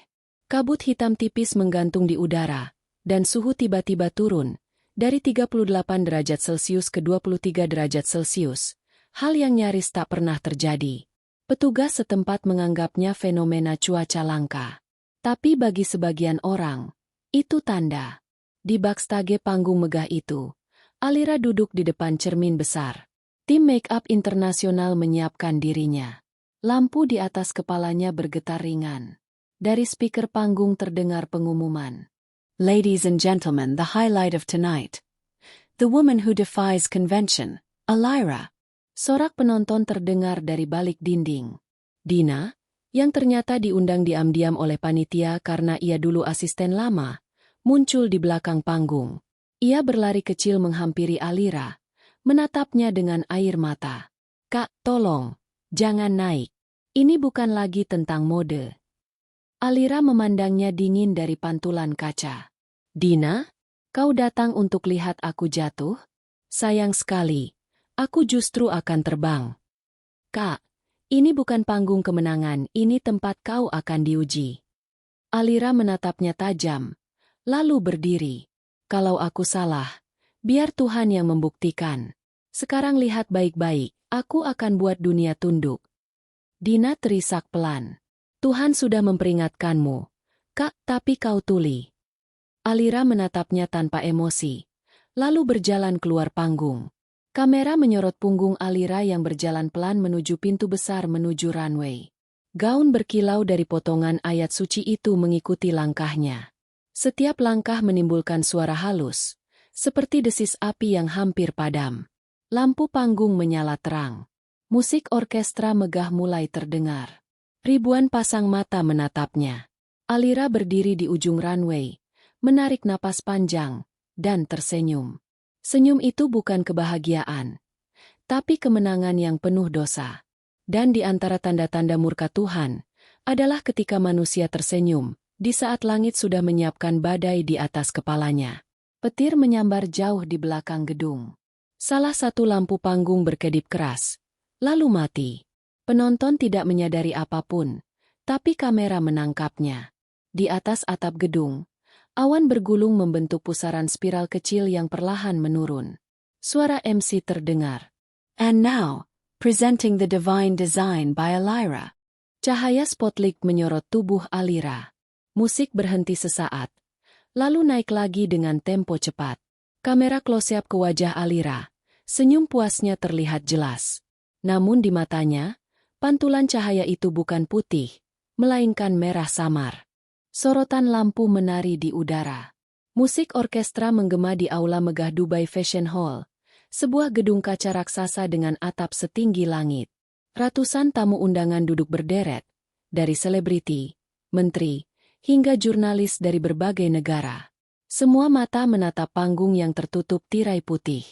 S1: Kabut hitam tipis menggantung di udara, dan suhu tiba-tiba turun, dari 38 derajat Celcius ke 23 derajat Celcius, hal yang nyaris tak pernah terjadi. Petugas setempat menganggapnya fenomena cuaca langka. Tapi bagi sebagian orang, itu tanda. Di backstage panggung megah itu, Alira duduk di depan cermin besar. Tim make-up internasional menyiapkan dirinya. Lampu di atas kepalanya bergetar ringan. Dari speaker panggung terdengar pengumuman. Ladies and gentlemen, the highlight of tonight. The woman who defies convention, Alira. Sorak penonton terdengar dari balik dinding. Dina, yang ternyata diundang diam-diam oleh panitia karena ia dulu asisten lama, muncul di belakang panggung. Ia berlari kecil menghampiri Alira, menatapnya dengan air mata. "Kak, tolong, jangan naik. Ini bukan lagi tentang mode." Alira memandangnya dingin dari pantulan kaca. "Dina, kau datang untuk lihat aku jatuh? Sayang sekali, aku justru akan terbang." "Kak, ini bukan panggung kemenangan, ini tempat kau akan diuji." Alira menatapnya tajam, lalu berdiri. "Kalau aku salah, biar Tuhan yang membuktikan. Sekarang lihat baik-baik, aku akan buat dunia tunduk." Dina terisak pelan. "Tuhan sudah memperingatkanmu. Kak, tapi kau tuli." Alira menatapnya tanpa emosi, lalu berjalan keluar panggung. Kamera menyorot punggung Alira yang berjalan pelan menuju pintu besar menuju runway. Gaun berkilau dari potongan ayat suci itu mengikuti langkahnya. Setiap langkah menimbulkan suara halus, seperti desis api yang hampir padam. Lampu panggung menyala terang. Musik orkestra megah mulai terdengar. Ribuan pasang mata menatapnya. Alira berdiri di ujung runway, menarik napas panjang, dan tersenyum. Senyum itu bukan kebahagiaan, tapi kemenangan yang penuh dosa. Dan di antara tanda-tanda murka Tuhan, adalah ketika manusia tersenyum, di saat langit sudah menyiapkan badai di atas kepalanya. Petir menyambar jauh di belakang gedung. Salah satu lampu panggung berkedip keras, lalu mati. Penonton tidak menyadari apapun, tapi kamera menangkapnya. Di atas atap gedung, awan bergulung membentuk pusaran spiral kecil yang perlahan menurun. Suara MC terdengar. "And now, presenting the divine design by Alira." Cahaya spotlight menyorot tubuh Alira. Musik berhenti sesaat, lalu naik lagi dengan tempo cepat. Kamera close-up ke wajah Alira. Senyum puasnya terlihat jelas. Namun di matanya, pantulan cahaya itu bukan putih, melainkan merah samar. Sorotan lampu menari di udara. Musik orkestra menggema di aula megah Dubai Fashion Hall, sebuah gedung kaca raksasa dengan atap setinggi langit. Ratusan tamu undangan duduk berderet, dari selebriti, menteri, hingga jurnalis dari berbagai negara. Semua mata menatap panggung yang tertutup tirai putih.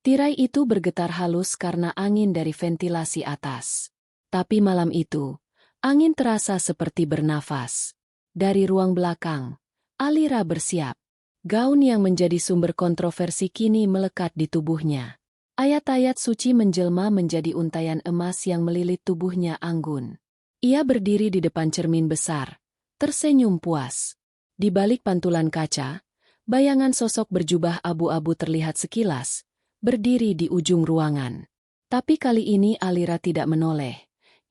S1: Tirai itu bergetar halus karena angin dari ventilasi atas. Tapi malam itu, angin terasa seperti bernafas. Dari ruang belakang, Alira bersiap. Gaun yang menjadi sumber kontroversi kini melekat di tubuhnya. Ayat-ayat suci menjelma menjadi untayan emas yang melilit tubuhnya anggun. Ia berdiri di depan cermin besar, tersenyum puas. Di balik pantulan kaca, bayangan sosok berjubah abu-abu terlihat sekilas, berdiri di ujung ruangan. Tapi kali ini Alira tidak menoleh.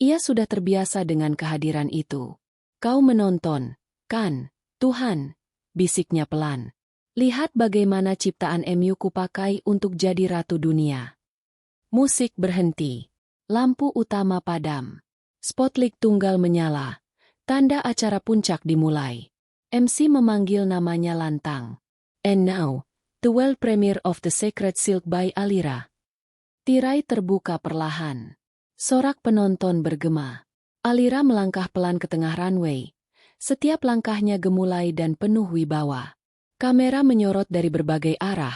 S1: Ia sudah terbiasa dengan kehadiran itu. "Kau menonton, kan, Tuhan?" bisiknya pelan. "Lihat bagaimana ciptaan MU kupakai untuk jadi ratu dunia." Musik berhenti. Lampu utama padam. Spotlight tunggal menyala. Tanda acara puncak dimulai. MC memanggil namanya lantang. "And now, the world premiere of The Sacred Silk by Alira." Tirai terbuka perlahan. Sorak penonton bergema. Alira melangkah pelan ke tengah runway. Setiap langkahnya gemulai dan penuh wibawa. Kamera menyorot dari berbagai arah.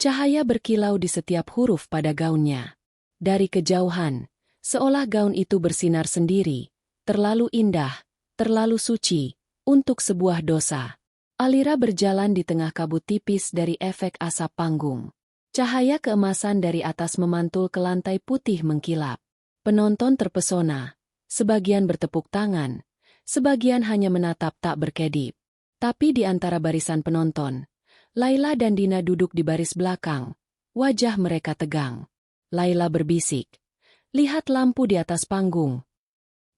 S1: Cahaya berkilau di setiap huruf pada gaunnya. Dari kejauhan, seolah gaun itu bersinar sendiri, terlalu indah, terlalu suci, untuk sebuah dosa. Alira berjalan di tengah kabut tipis dari efek asap panggung. Cahaya keemasan dari atas memantul ke lantai putih mengkilap. Penonton terpesona. Sebagian bertepuk tangan, sebagian hanya menatap tak berkedip. Tapi di antara barisan penonton, Laila dan Dina duduk di baris belakang. Wajah mereka tegang. Laila berbisik, "Lihat lampu di atas panggung."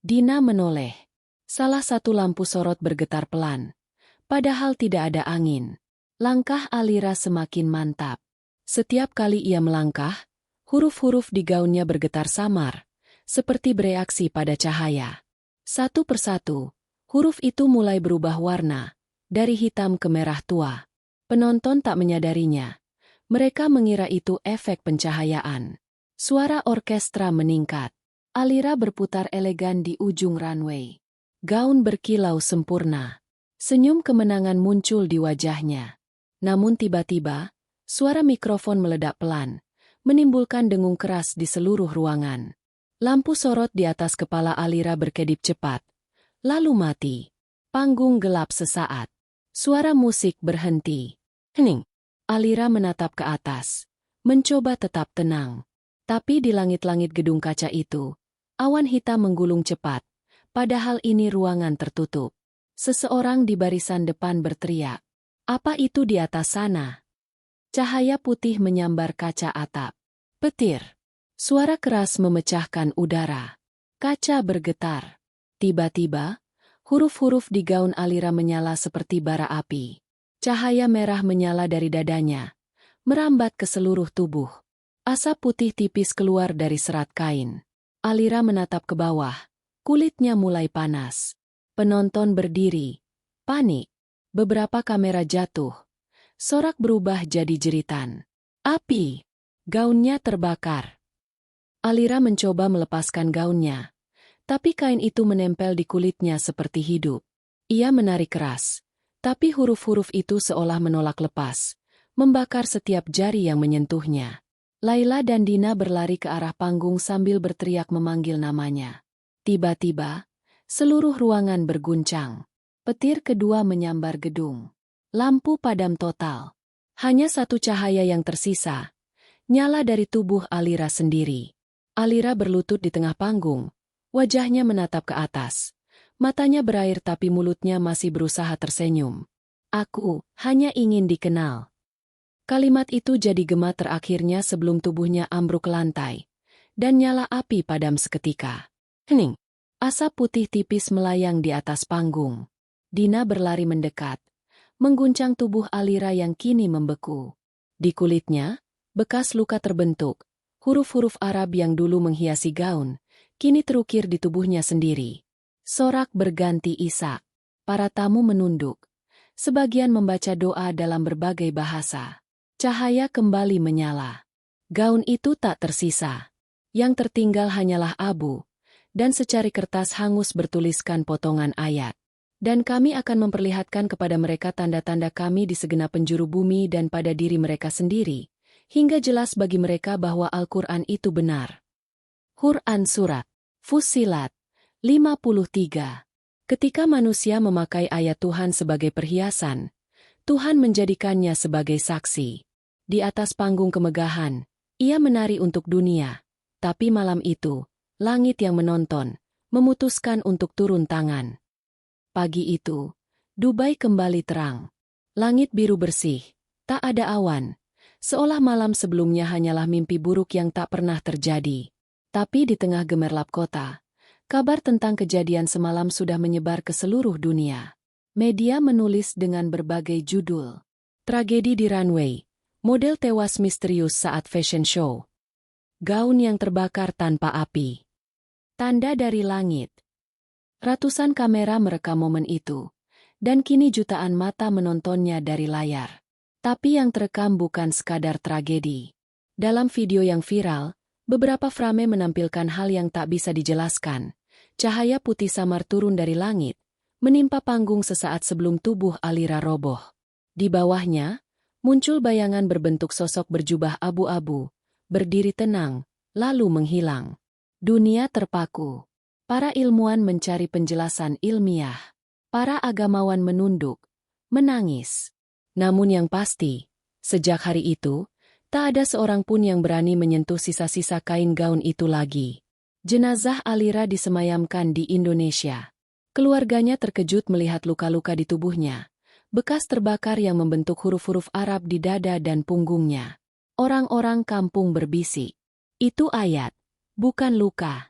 S1: Dina menoleh. Salah satu lampu sorot bergetar pelan. Padahal tidak ada angin. Langkah Alira semakin mantap. Setiap kali ia melangkah, huruf-huruf di gaunnya bergetar samar, seperti bereaksi pada cahaya. Satu persatu, huruf itu mulai berubah warna, dari hitam ke merah tua. Penonton tak menyadarinya. Mereka mengira itu efek pencahayaan. Suara orkestra meningkat. Alira berputar elegan di ujung runway. Gaun berkilau sempurna. Senyum kemenangan muncul di wajahnya. Namun tiba-tiba, suara mikrofon meledak pelan, menimbulkan dengung keras di seluruh ruangan. Lampu sorot di atas kepala Alira berkedip cepat, lalu mati. Panggung gelap sesaat. Suara musik berhenti. Hening. Alira menatap ke atas, mencoba tetap tenang. Tapi di langit-langit gedung kaca itu, awan hitam menggulung cepat, padahal ini ruangan tertutup. Seseorang di barisan depan berteriak. Apa itu di atas sana? Cahaya putih menyambar kaca atap. Petir. Suara keras memecahkan udara. Kaca bergetar. Tiba-tiba, huruf-huruf di gaun Alira menyala seperti bara api. Cahaya merah menyala dari dadanya, merambat ke seluruh tubuh. Asap putih tipis keluar dari serat kain. Alira menatap ke bawah. Kulitnya mulai panas. Penonton berdiri. Panik. Beberapa kamera jatuh. Sorak berubah jadi jeritan. Api. Gaunnya terbakar. Alira mencoba melepaskan gaunnya. Tapi kain itu menempel di kulitnya seperti hidup. Ia menarik keras. Tapi huruf-huruf itu seolah menolak lepas. Membakar setiap jari yang menyentuhnya. Laila dan Dina berlari ke arah panggung sambil berteriak memanggil namanya. Tiba-tiba, seluruh ruangan berguncang. Petir kedua menyambar gedung. Lampu padam total. Hanya satu cahaya yang tersisa. Nyala dari tubuh Alira sendiri. Alira berlutut di tengah panggung. Wajahnya menatap ke atas. Matanya berair tapi mulutnya masih berusaha tersenyum. Aku hanya ingin dikenal. Kalimat itu jadi gema terakhirnya sebelum tubuhnya ambruk ke lantai. Dan nyala api padam seketika. Hening. Asap putih tipis melayang di atas panggung. Dina berlari mendekat. Mengguncang tubuh Alira yang kini membeku. Di kulitnya, bekas luka terbentuk. Huruf-huruf Arab yang dulu menghiasi gaun, kini terukir di tubuhnya sendiri. Sorak berganti isak. Para tamu menunduk. Sebagian membaca doa dalam berbagai bahasa. Cahaya kembali menyala. Gaun itu tak tersisa. Yang tertinggal hanyalah abu. Dan secari kertas hangus bertuliskan potongan ayat. Dan kami akan memperlihatkan kepada mereka tanda-tanda kami di segenap penjuru bumi dan pada diri mereka sendiri. Hingga jelas bagi mereka bahwa Al-Quran itu benar. Quran Surat Fussilat 53. Ketika manusia memakai ayat Tuhan sebagai perhiasan, Tuhan menjadikannya sebagai saksi. Di atas panggung kemegahan, ia menari untuk dunia. Tapi malam itu, langit yang menonton, memutuskan untuk turun tangan. Pagi itu, Dubai kembali terang. Langit biru bersih, tak ada awan. Seolah malam sebelumnya hanyalah mimpi buruk yang tak pernah terjadi. Tapi di tengah gemerlap kota, kabar tentang kejadian semalam sudah menyebar ke seluruh dunia. Media menulis dengan berbagai judul. Tragedi di runway, model tewas misterius saat fashion show. Gaun yang terbakar tanpa api. Tanda dari langit. Ratusan kamera merekam momen itu, dan kini jutaan mata menontonnya dari layar. Tapi yang terekam bukan sekadar tragedi. Dalam video yang viral, beberapa frame menampilkan hal yang tak bisa dijelaskan. Cahaya putih samar turun dari langit, menimpa panggung sesaat sebelum tubuh Alira roboh. Di bawahnya, muncul bayangan berbentuk sosok berjubah abu-abu, berdiri tenang, lalu menghilang. Dunia terpaku. Para ilmuwan mencari penjelasan ilmiah. Para agamawan menunduk, menangis. Namun yang pasti, sejak hari itu, tak ada seorang pun yang berani menyentuh sisa-sisa kain gaun itu lagi. Jenazah Alira disemayamkan di Indonesia. Keluarganya terkejut melihat luka-luka di tubuhnya, bekas terbakar yang membentuk huruf-huruf Arab di dada dan punggungnya. Orang-orang kampung berbisik, itu ayat, bukan luka.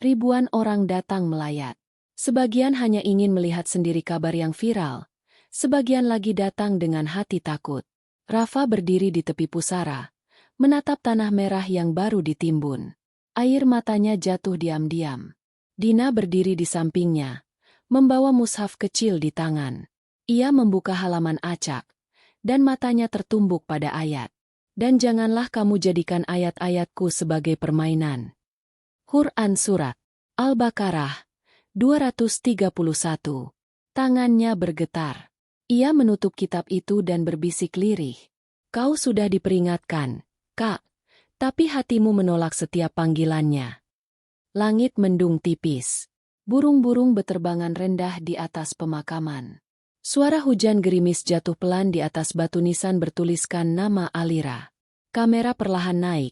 S1: Ribuan orang datang melayat. Sebagian hanya ingin melihat sendiri kabar yang viral. Sebagian lagi datang dengan hati takut. Rafa berdiri di tepi pusara, menatap tanah merah yang baru ditimbun. Air matanya jatuh diam-diam. Dina berdiri di sampingnya, membawa mushaf kecil di tangan. Ia membuka halaman acak, dan matanya tertumbuk pada ayat. Dan janganlah kamu jadikan ayat-ayatku sebagai permainan. Quran Surat Al-Baqarah 231. Tangannya bergetar. Ia menutup kitab itu dan berbisik lirih. Kau sudah diperingatkan, Kak, tapi hatimu menolak setiap panggilannya. Langit mendung tipis. Burung-burung beterbangan rendah di atas pemakaman. Suara hujan gerimis jatuh pelan di atas batu nisan bertuliskan nama Alira. Kamera perlahan naik,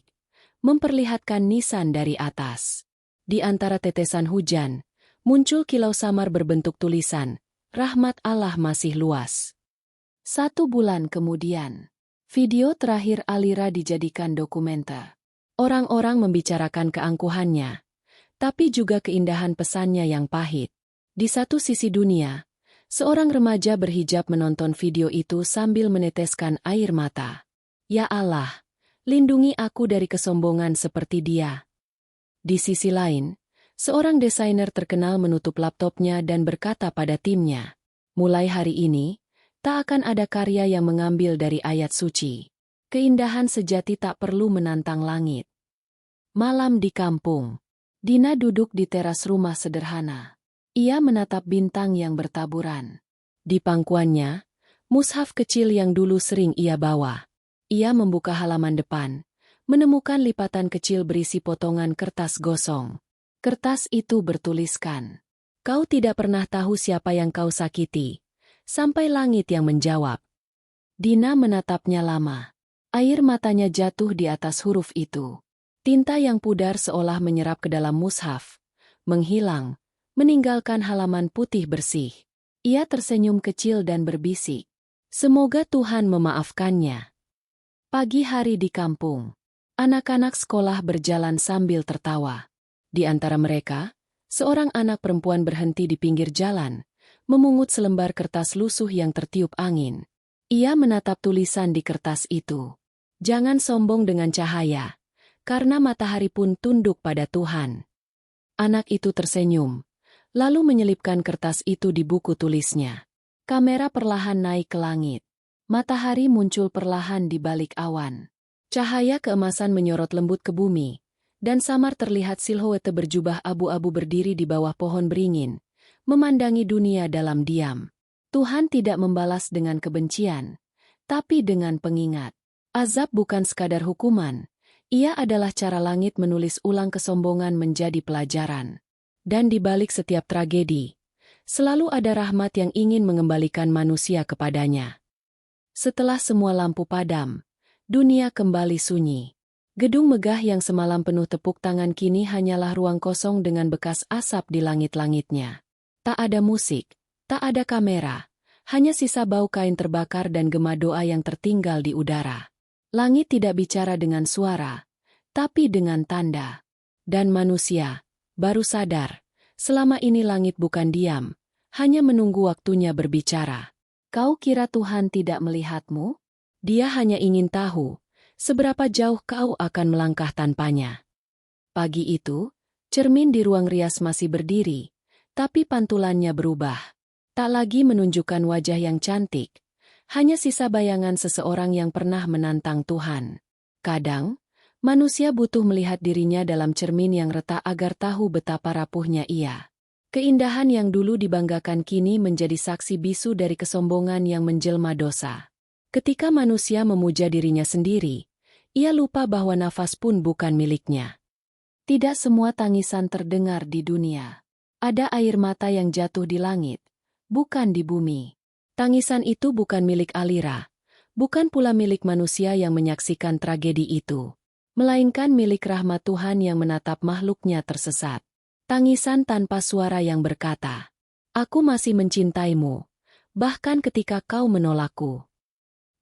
S1: memperlihatkan nisan dari atas. Di antara tetesan hujan, muncul kilau samar berbentuk tulisan, Rahmat Allah masih luas. 1 bulan kemudian, video terakhir Alira dijadikan dokumenter. Orang-orang membicarakan keangkuhannya, tapi juga keindahan pesannya yang pahit. Di satu sisi dunia, seorang remaja berhijab menonton video itu sambil meneteskan air mata. Ya Allah, lindungi aku dari kesombongan seperti dia. Di sisi lain, seorang desainer terkenal menutup laptopnya dan berkata pada timnya, mulai hari ini, tak akan ada karya yang mengambil dari ayat suci. Keindahan sejati tak perlu menantang langit. Malam di kampung. Dina duduk di teras rumah sederhana. Ia menatap bintang yang bertaburan. Di pangkuannya, mushaf kecil yang dulu sering ia bawa. Ia membuka halaman depan, menemukan lipatan kecil berisi potongan kertas gosong. Kertas itu bertuliskan, "Kau tidak pernah tahu siapa yang kau sakiti." Sampai langit yang menjawab. Dina menatapnya lama. Air matanya jatuh di atas huruf itu. Tinta yang pudar seolah menyerap ke dalam mushaf, menghilang, meninggalkan halaman putih bersih. Ia tersenyum kecil dan berbisik, "Semoga Tuhan memaafkannya." Pagi hari di kampung. Anak-anak sekolah berjalan sambil tertawa. Di antara mereka, seorang anak perempuan berhenti di pinggir jalan, memungut selembar kertas lusuh yang tertiup angin. Ia menatap tulisan di kertas itu. "Jangan sombong dengan cahaya, karena matahari pun tunduk pada Tuhan." Anak itu tersenyum, lalu menyelipkan kertas itu di buku tulisnya. Kamera perlahan naik ke langit. Matahari muncul perlahan di balik awan. Cahaya keemasan menyorot lembut ke bumi, dan samar terlihat silhouette berjubah abu-abu berdiri di bawah pohon beringin, memandangi dunia dalam diam. Tuhan tidak membalas dengan kebencian, tapi dengan pengingat. Azab bukan sekadar hukuman, ia adalah cara langit menulis ulang kesombongan menjadi pelajaran. Dan di balik setiap tragedi, selalu ada rahmat yang ingin mengembalikan manusia kepadanya. Setelah semua lampu padam, dunia kembali sunyi. Gedung megah yang semalam penuh tepuk tangan kini hanyalah ruang kosong dengan bekas asap di langit-langitnya. Tak ada musik, tak ada kamera, hanya sisa bau kain terbakar dan gema doa yang tertinggal di udara. Langit tidak bicara dengan suara, tapi dengan tanda. Dan manusia baru sadar, selama ini langit bukan diam, hanya menunggu waktunya berbicara. Kau kira Tuhan tidak melihatmu? Dia hanya ingin tahu, seberapa jauh kau akan melangkah tanpanya. Pagi itu, cermin di ruang rias masih berdiri, tapi pantulannya berubah. Tak lagi menunjukkan wajah yang cantik, hanya sisa bayangan seseorang yang pernah menantang Tuhan. Kadang, manusia butuh melihat dirinya dalam cermin yang retak agar tahu betapa rapuhnya ia. Keindahan yang dulu dibanggakan kini menjadi saksi bisu dari kesombongan yang menjelma dosa. Ketika manusia memuja dirinya sendiri, ia lupa bahwa nafas pun bukan miliknya. Tidak semua tangisan terdengar di dunia. Ada air mata yang jatuh di langit, bukan di bumi. Tangisan itu bukan milik Alira, bukan pula milik manusia yang menyaksikan tragedi itu, melainkan milik rahmat Tuhan yang menatap makhluknya tersesat. Tangisan tanpa suara yang berkata, "Aku masih mencintaimu, bahkan ketika kau menolakku."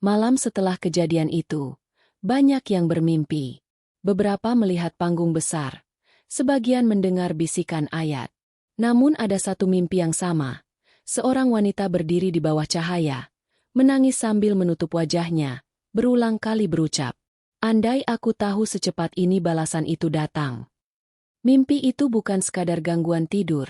S1: Malam setelah kejadian itu, banyak yang bermimpi. Beberapa melihat panggung besar, sebagian mendengar bisikan ayat. Namun ada satu mimpi yang sama. Seorang wanita berdiri di bawah cahaya, menangis sambil menutup wajahnya, berulang kali berucap, "Andai aku tahu secepat ini balasan itu datang." Mimpi itu bukan sekadar gangguan tidur.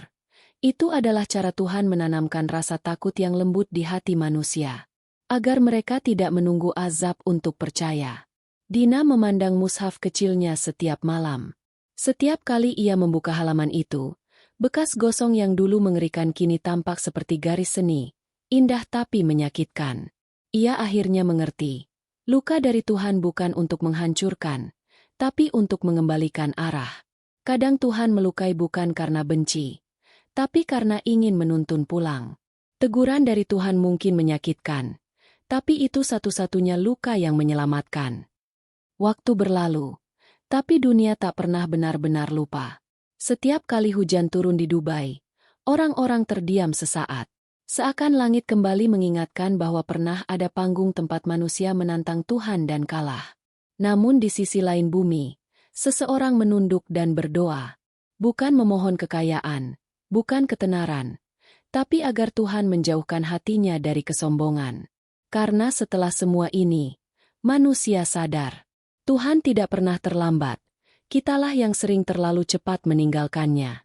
S1: Itu adalah cara Tuhan menanamkan rasa takut yang lembut di hati manusia, agar mereka tidak menunggu azab untuk percaya. Dina memandang mushaf kecilnya setiap malam. Setiap kali ia membuka halaman itu, bekas gosong yang dulu mengerikan kini tampak seperti garis seni, indah tapi menyakitkan. Ia akhirnya mengerti, luka dari Tuhan bukan untuk menghancurkan, tapi untuk mengembalikan arah. Kadang Tuhan melukai bukan karena benci, tapi karena ingin menuntun pulang. Teguran dari Tuhan mungkin menyakitkan, tapi itu satu-satunya luka yang menyelamatkan. Waktu berlalu, tapi dunia tak pernah benar-benar lupa. Setiap kali hujan turun di Dubai, orang-orang terdiam sesaat. Seakan langit kembali mengingatkan bahwa pernah ada panggung tempat manusia menantang Tuhan dan kalah. Namun di sisi lain bumi, seseorang menunduk dan berdoa. Bukan memohon kekayaan, bukan ketenaran, tapi agar Tuhan menjauhkan hatinya dari kesombongan. Karena setelah semua ini, manusia sadar, Tuhan tidak pernah terlambat, kitalah yang sering terlalu cepat meninggalkannya.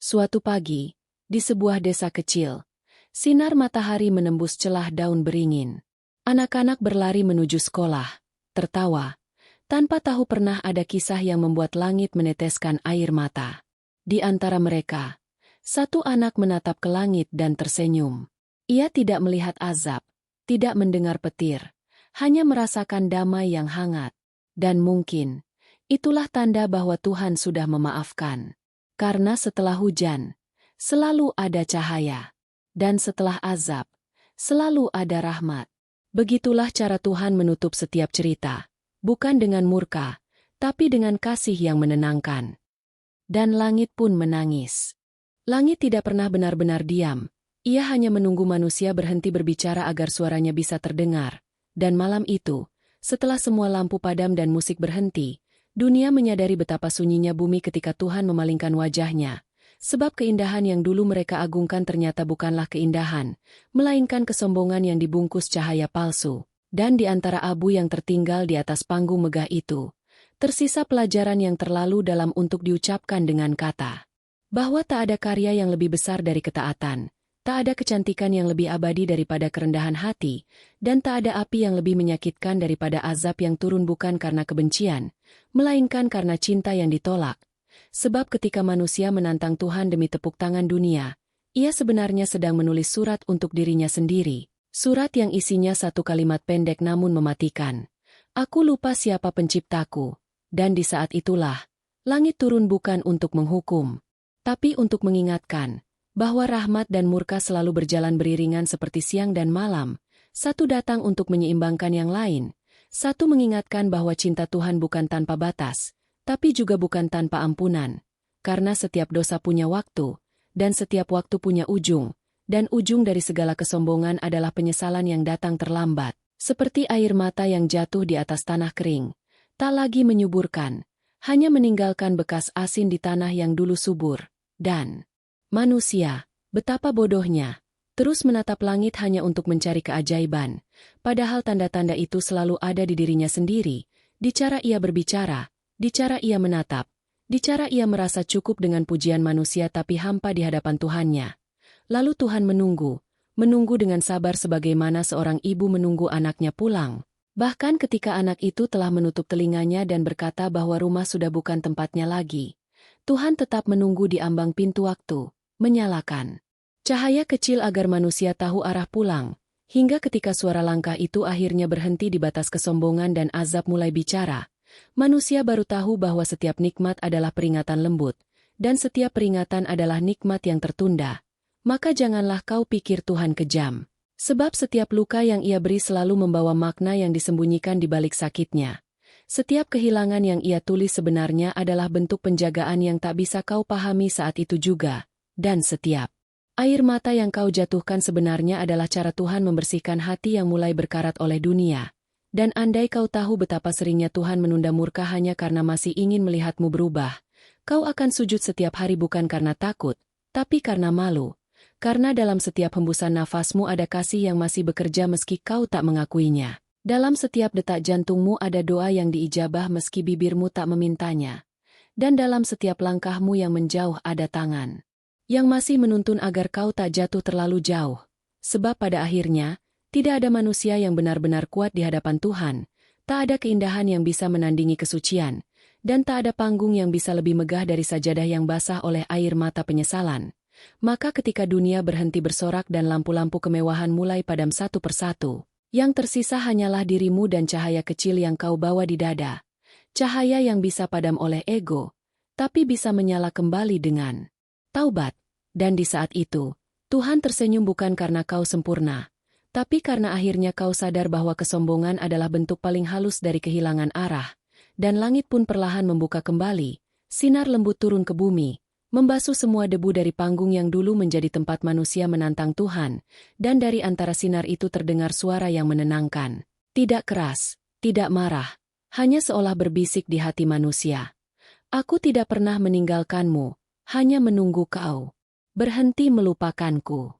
S1: Suatu pagi, di sebuah desa kecil, sinar matahari menembus celah daun beringin. Anak-anak berlari menuju sekolah, tertawa, tanpa tahu pernah ada kisah yang membuat langit meneteskan air mata. Di antara mereka, satu anak menatap ke langit dan tersenyum. Ia tidak melihat azab, tidak mendengar petir, hanya merasakan damai yang hangat. Dan mungkin, itulah tanda bahwa Tuhan sudah memaafkan. Karena setelah hujan, selalu ada cahaya. Dan setelah azab, selalu ada rahmat. Begitulah cara Tuhan menutup setiap cerita, bukan dengan murka, tapi dengan kasih yang menenangkan. Dan langit pun menangis. Langit tidak pernah benar-benar diam, ia hanya menunggu manusia berhenti berbicara agar suaranya bisa terdengar. Dan malam itu, setelah semua lampu padam dan musik berhenti, dunia menyadari betapa sunyinya bumi ketika Tuhan memalingkan wajahnya. Sebab keindahan yang dulu mereka agungkan ternyata bukanlah keindahan, melainkan kesombongan yang dibungkus cahaya palsu. Dan di antara abu yang tertinggal di atas panggung megah itu, tersisa pelajaran yang terlalu dalam untuk diucapkan dengan kata. Bahwa tak ada karya yang lebih besar dari ketaatan, tak ada kecantikan yang lebih abadi daripada kerendahan hati, dan tak ada api yang lebih menyakitkan daripada azab yang turun bukan karena kebencian, melainkan karena cinta yang ditolak. Sebab ketika manusia menantang Tuhan demi tepuk tangan dunia, ia sebenarnya sedang menulis surat untuk dirinya sendiri. Surat yang isinya satu kalimat pendek namun mematikan. Aku lupa siapa penciptaku. Dan di saat itulah, langit turun bukan untuk menghukum, tapi untuk mengingatkan bahwa rahmat dan murka selalu berjalan beriringan seperti siang dan malam. Satu datang untuk menyeimbangkan yang lain. Satu mengingatkan bahwa cinta Tuhan bukan tanpa batas, tapi juga bukan tanpa ampunan. Karena setiap dosa punya waktu, dan setiap waktu punya ujung, dan ujung dari segala kesombongan adalah penyesalan yang datang terlambat, seperti air mata yang jatuh di atas tanah kering, tak lagi menyuburkan, hanya meninggalkan bekas asin di tanah yang dulu subur. Dan manusia, betapa bodohnya, terus menatap langit hanya untuk mencari keajaiban, padahal tanda-tanda itu selalu ada di dirinya sendiri, di cara ia berbicara, di cara ia menatap, di cara ia merasa cukup dengan pujian manusia tapi hampa di hadapan Tuhannya. Lalu Tuhan menunggu dengan sabar sebagaimana seorang ibu menunggu anaknya pulang. Bahkan ketika anak itu telah menutup telinganya dan berkata bahwa rumah sudah bukan tempatnya lagi, Tuhan tetap menunggu di ambang pintu waktu, menyalakan cahaya kecil agar manusia tahu arah pulang, hingga ketika suara langkah itu akhirnya berhenti di batas kesombongan dan azab mulai bicara. Manusia baru tahu bahwa setiap nikmat adalah peringatan lembut, dan setiap peringatan adalah nikmat yang tertunda. Maka janganlah kau pikir Tuhan kejam, sebab setiap luka yang ia beri selalu membawa makna yang disembunyikan di balik sakitnya. Setiap kehilangan yang ia tulis sebenarnya adalah bentuk penjagaan yang tak bisa kau pahami saat itu juga. Dan setiap air mata yang kau jatuhkan sebenarnya adalah cara Tuhan membersihkan hati yang mulai berkarat oleh dunia. Dan andai kau tahu betapa seringnya Tuhan menunda murka hanya karena masih ingin melihatmu berubah, kau akan sujud setiap hari bukan karena takut, tapi karena malu. Karena dalam setiap hembusan nafasmu ada kasih yang masih bekerja meski kau tak mengakuinya. Dalam setiap detak jantungmu ada doa yang diijabah meski bibirmu tak memintanya. Dan dalam setiap langkahmu yang menjauh ada tangan yang masih menuntun agar kau tak jatuh terlalu jauh. Sebab pada akhirnya, tidak ada manusia yang benar-benar kuat di hadapan Tuhan, tak ada keindahan yang bisa menandingi kesucian, dan tak ada panggung yang bisa lebih megah dari sajadah yang basah oleh air mata penyesalan. Maka ketika dunia berhenti bersorak dan lampu-lampu kemewahan mulai padam satu persatu, yang tersisa hanyalah dirimu dan cahaya kecil yang kau bawa di dada. Cahaya yang bisa padam oleh ego, tapi bisa menyala kembali dengan taubat. Dan di saat itu, Tuhan tersenyum bukan karena kau sempurna, tapi karena akhirnya kau sadar bahwa kesombongan adalah bentuk paling halus dari kehilangan arah, dan langit pun perlahan membuka kembali, sinar lembut turun ke bumi, membasuh semua debu dari panggung yang dulu menjadi tempat manusia menantang Tuhan, dan dari antara sinar itu terdengar suara yang menenangkan, tidak keras, tidak marah, hanya seolah berbisik di hati manusia. Aku tidak pernah meninggalkanmu, hanya menunggu kau berhenti melupakanku.